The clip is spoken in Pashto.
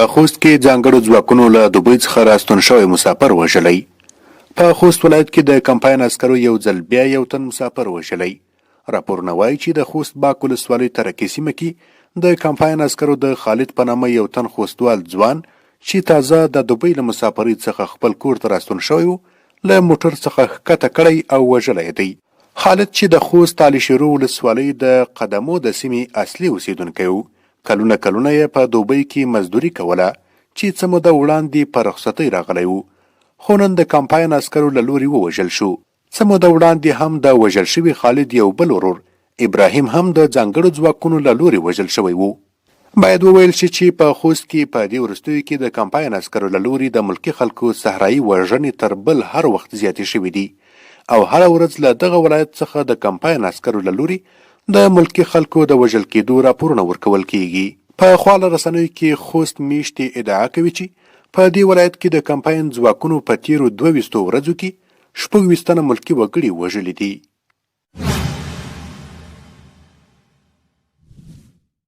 په خوست کې ځانګړو ځواکونو له دوبۍ څخه راستون شوی مسافر وژلی. په خوست ولایت کې د کمپاین عسکرو یو ځل بیا یو تن مسافر وژلی. راپورونه وایي چې د خوست باک ولسوالۍ ترکي سیمه کې د کمپاین عسکرو د خالد په نامه یو تن خوستوال ځوان چې تازه د دوبۍ له مسافرۍ څخه خپل کور ته راستون شوی و له موټر څخه ښکته کړی او وژلی دی. خالد چې د خوست علي شیرو ولسوالۍ د قدمو د سیمې اصلي اوسیدونکی و. کلونه یې په دوبۍ کې مزدوري کوله چې څه موده وړاندې په رخصتۍ راغلی و، خو نن د کمپاین عسکرو له لوري ووژل شو. څه موده وړاندې هم د وژل شوي خالد یو بل ورور ابراهیم هم د ځانګړو ځواکونو له لوري وژل شوی و. باید وویل شي چې په خوست کې په دې وروستیو کې د کمپاین عسکرو له لوري د ملکي خلکو صحرایي وژنې تر بل هر وخت زیاتې شوي دي او هره ورځ له دغه ولایت څخه د کمپاین عسکرو له لوري د ملکي خلکو د وژل کېدو راپورونه ورکول کیږي. په خواله رسنیو کې خوست میشتې ادعا کوي چې په دې ولایت کې د کمپاین ځواکونو په تیرو 22 ورځو کې 26 تنه ملکي وګړي وژلي دي.